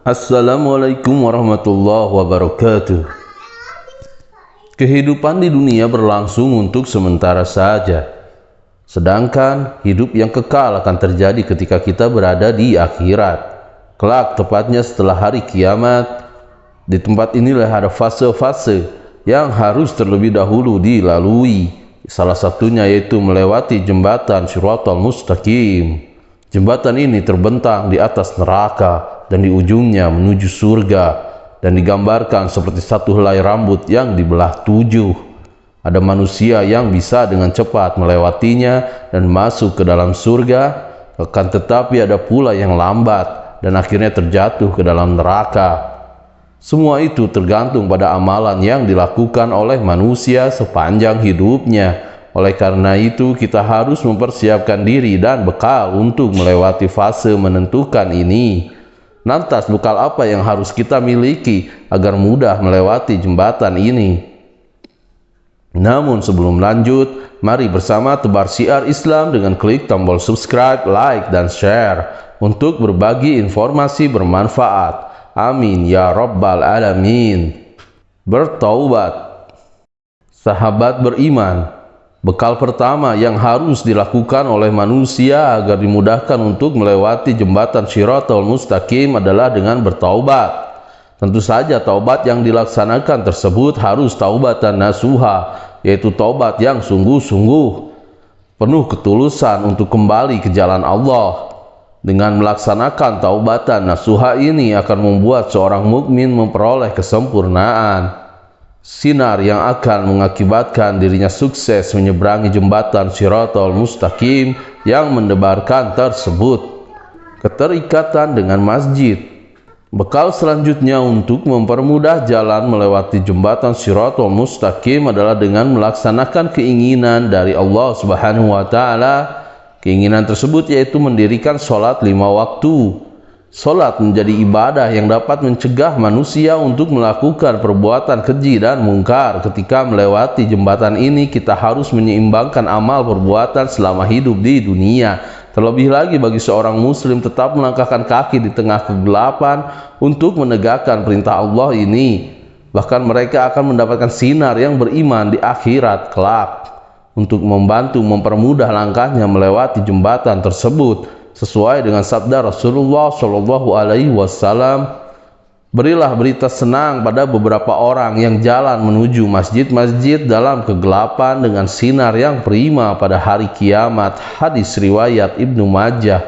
Assalamualaikum warahmatullahi wabarakatuh. Kehidupan di dunia berlangsung untuk sementara saja, sedangkan hidup yang kekal akan terjadi ketika kita berada di akhirat. Kelak, tepatnya setelah hari kiamat, di tempat inilah ada fase-fase yang harus terlebih dahulu dilalui. Salah satunya yaitu melewati jembatan Shiratal Mustaqim. Jembatan ini terbentang di atas neraka dan di ujungnya menuju surga, dan digambarkan seperti satu helai rambut yang dibelah 7. Ada manusia yang bisa dengan cepat melewatinya dan masuk ke dalam surga, akan tetapi ada pula yang lambat dan akhirnya terjatuh ke dalam neraka. Semua itu tergantung pada amalan yang dilakukan oleh manusia sepanjang hidupnya. Oleh karena itu, kita harus mempersiapkan diri dan bekal untuk melewati fase menentukan ini. Lantas, bekal apa yang harus kita miliki agar mudah melewati jembatan ini? Namun sebelum lanjut, mari bersama tebar syiar Islam dengan klik tombol subscribe, like, dan share untuk berbagi informasi bermanfaat. Amin ya rabbal alamin. Bertaubat. Sahabat beriman, bekal pertama yang harus dilakukan oleh manusia agar dimudahkan untuk melewati jembatan Shiratal Mustaqim adalah dengan bertaubat. Tentu saja taubat yang dilaksanakan tersebut harus taubatan nasuha, yaitu taubat yang sungguh-sungguh, penuh ketulusan untuk kembali ke jalan Allah. Dengan melaksanakan taubatan nasuha ini akan membuat seorang mukmin memperoleh kesempurnaan, sinar yang akan mengakibatkan dirinya sukses menyeberangi jembatan Shiratal Mustaqim yang mendebarkan tersebut. Keterikatan dengan masjid. Bekal selanjutnya untuk mempermudah jalan melewati jembatan Shiratal Mustaqim adalah dengan melaksanakan keinginan dari Allah Subhanahu wa Ta'ala. Keinginan tersebut yaitu mendirikan sholat 5 waktu. Sholat menjadi ibadah yang dapat mencegah manusia untuk melakukan perbuatan keji dan mungkar. Ketika melewati jembatan ini, kita harus menyeimbangkan amal perbuatan selama hidup di dunia. Terlebih lagi bagi seorang muslim tetap melangkahkan kaki di tengah kegelapan untuk menegakkan perintah Allah ini. Bahkan mereka akan mendapatkan sinar yang beriman di akhirat kelak. Untuk membantu mempermudah langkahnya melewati jembatan tersebut, sesuai dengan sabda Rasulullah Shallallahu Alaihi Wasallam, berilah berita senang pada beberapa orang yang jalan menuju masjid-masjid dalam kegelapan dengan sinar yang prima pada hari kiamat. Hadis riwayat Ibnu Majah,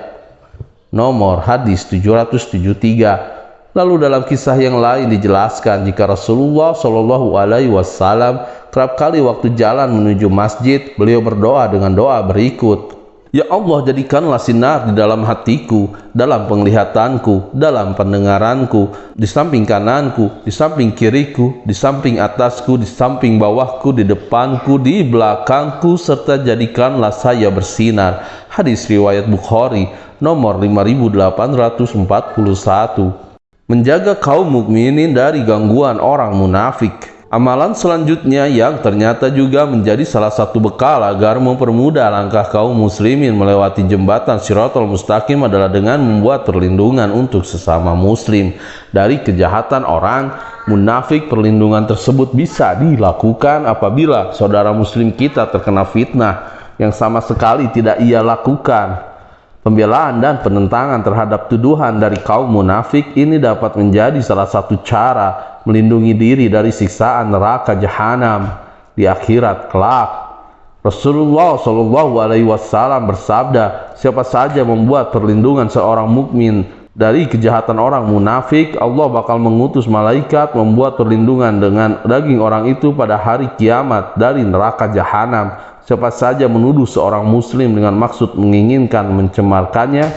nomor hadis 773. Lalu dalam kisah yang lain dijelaskan jika Rasulullah Shallallahu Alaihi Wasallam kerap kali waktu jalan menuju masjid, beliau berdoa dengan doa berikut: Ya Allah, jadikanlah sinar di dalam hatiku, dalam penglihatanku, dalam pendengaranku, di samping kananku, di samping kiriku, di samping atasku, di samping bawahku, di depanku, di belakangku, serta jadikanlah saya bersinar. Hadis riwayat Bukhari, nomor 5841. Menjaga kaum mukminin dari gangguan orang munafik. Amalan selanjutnya yang ternyata juga menjadi salah satu bekal agar mempermudah langkah kaum muslimin melewati jembatan Shiratal Mustaqim adalah dengan membuat perlindungan untuk sesama muslim dari kejahatan orang munafik. Perlindungan tersebut bisa dilakukan apabila saudara muslim kita terkena fitnah yang sama sekali tidak ia lakukan. Pembelaan dan penentangan terhadap tuduhan dari kaum munafik ini dapat menjadi salah satu cara melindungi diri dari siksaan neraka jahanam di akhirat kelak. Rasulullah Shallallahu Alaihi Wasallam bersabda, siapa saja membuat perlindungan seorang mukmin dari kejahatan orang munafik, Allah bakal mengutus malaikat membuat perlindungan dengan daging orang itu pada hari kiamat dari neraka jahanam. Siapa saja menuduh seorang muslim dengan maksud menginginkan mencemarkannya,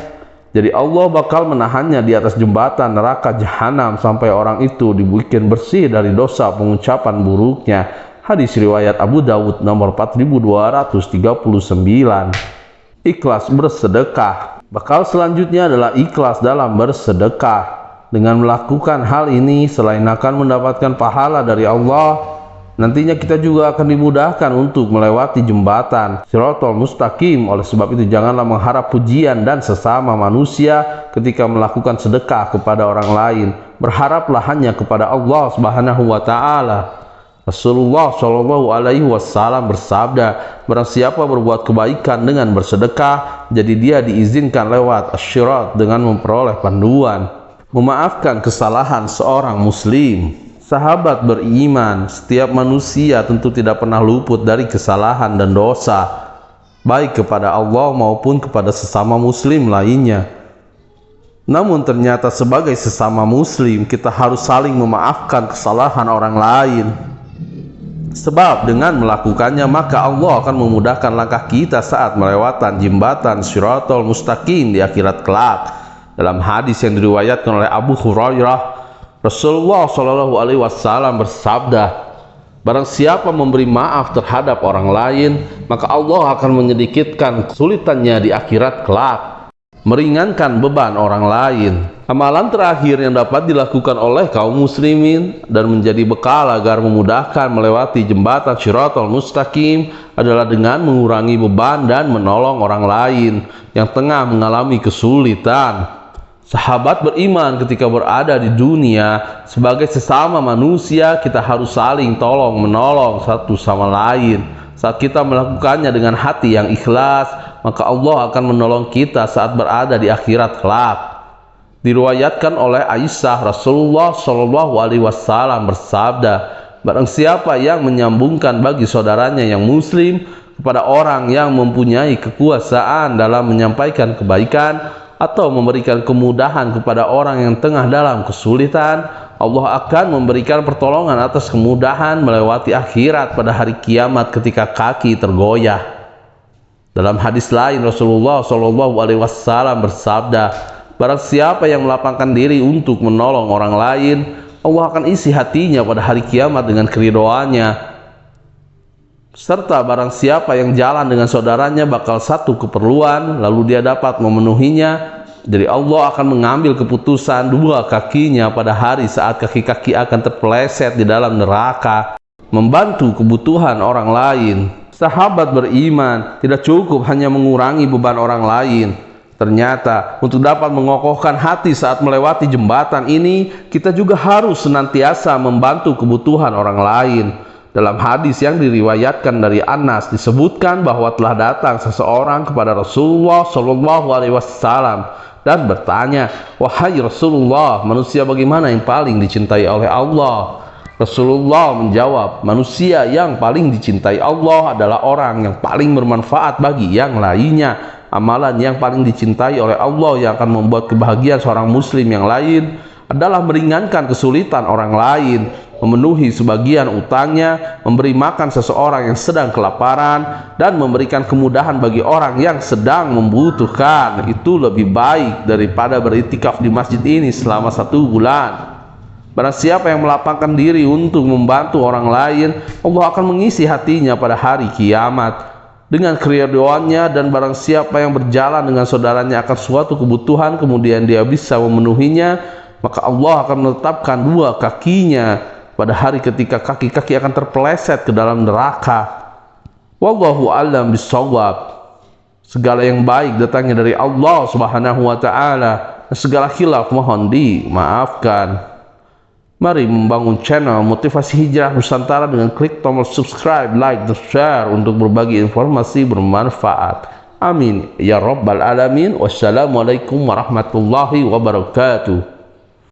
jadi Allah bakal menahannya di atas jembatan neraka jahanam sampai orang itu dibikin bersih dari dosa pengucapan buruknya. Hadis riwayat Abu Dawud nomor 4239. Ikhlas bersedekah. Bekal selanjutnya adalah ikhlas dalam bersedekah. Dengan melakukan hal ini, selain akan mendapatkan pahala dari Allah, Nantinya kita juga akan dimudahkan untuk melewati jembatan Shiratal Mustaqim. Oleh sebab itu janganlah mengharap pujian dan sesama manusia ketika melakukan sedekah kepada orang lain. Berharaplah hanya kepada Allah Subhanahu wa taala. Rasulullah Shallallahu alaihi wasallam bersabda, barang siapa berbuat kebaikan dengan bersedekah, jadi dia diizinkan lewat asyirat dengan memperoleh panduan. Memaafkan kesalahan seorang muslim. Sahabat beriman, setiap manusia tentu tidak pernah luput dari kesalahan dan dosa, baik kepada Allah maupun kepada sesama muslim lainnya. Namun ternyata sebagai sesama muslim, kita harus saling memaafkan kesalahan orang lain. Sebab dengan melakukannya, maka Allah akan memudahkan langkah kita saat melewati jembatan Shiratal Mustaqim di akhirat kelak. Dalam hadis yang diriwayatkan oleh Abu Hurairah, Rasulullah Shallallahu alaihi wasallam bersabda, barang siapa memberi maaf terhadap orang lain, maka Allah akan menyedikitkan kesulitannya di akhirat kelak, meringankan beban orang lain. Amalan terakhir yang dapat dilakukan oleh kaum muslimin dan menjadi bekal agar memudahkan melewati jembatan Shiratal Mustaqim adalah dengan mengurangi beban dan menolong orang lain yang tengah mengalami kesulitan. Sahabat beriman, ketika berada di dunia sebagai sesama manusia, kita harus saling tolong menolong satu sama lain. Saat kita melakukannya dengan hati yang ikhlas, maka Allah akan menolong kita saat berada di akhirat kelak. Diriwayatkan oleh Aisyah, Rasulullah Shallallahu alaihi wasallam bersabda, barang siapa yang menyambungkan bagi saudaranya yang muslim kepada orang yang mempunyai kekuasaan dalam menyampaikan kebaikan atau memberikan kemudahan kepada orang yang tengah dalam kesulitan, Allah akan memberikan pertolongan atas kemudahan melewati akhirat pada hari kiamat ketika kaki tergoyah. Dalam hadis lain, Rasulullah Shallallahu alaihi wasallam bersabda, barang siapa yang melapangkan diri untuk menolong orang lain, Allah akan isi hatinya pada hari kiamat dengan keridhoannya. Serta barang siapa yang jalan dengan saudaranya bakal satu keperluan, lalu dia dapat memenuhinya, jadi Allah akan mengambil keputusan dua kakinya pada hari saat kaki-kaki akan terpeleset di dalam neraka, membantu kebutuhan orang lain. Sahabat beriman, tidak cukup hanya mengurangi beban orang lain. Ternyata untuk dapat mengokohkan hati saat melewati jembatan ini, kita juga harus senantiasa membantu kebutuhan orang lain. Dalam hadis yang diriwayatkan dari Anas disebutkan bahwa telah datang seseorang kepada Rasulullah Shallallahu alaihi wasallam dan bertanya, wahai Rasulullah, manusia bagaimana yang paling dicintai oleh Allah? Rasulullah menjawab, manusia yang paling dicintai Allah adalah orang yang paling bermanfaat bagi yang lainnya. Amalan yang paling dicintai oleh Allah yang akan membuat kebahagiaan seorang muslim yang lain adalah meringankan kesulitan orang lain, memenuhi sebagian utangnya, memberi makan seseorang yang sedang kelaparan, dan memberikan kemudahan bagi orang yang sedang membutuhkan. Itu lebih baik daripada beriktikaf di masjid ini selama 1 bulan. Barang siapa yang melapangkan diri untuk membantu orang lain, Allah akan mengisi hatinya pada hari kiamat dengan keridhoannya. Dan barang siapa yang berjalan dengan saudaranya akan suatu kebutuhan, kemudian dia bisa memenuhinya, maka Allah akan menetapkan dua kakinya pada hari ketika kaki-kaki akan terpeleset ke dalam neraka. Wallahu a'lam bishawab. Segala yang baik datangnya dari Allah Subhanahu wa taala, dan segala khilaf mohon dimaafkan. Mari membangun channel Motivasi Hijrah Nusantara dengan klik tombol subscribe, like, dan share untuk berbagi informasi bermanfaat. Amin ya rabbal alamin. Wassalamualaikum warahmatullahi wabarakatuh.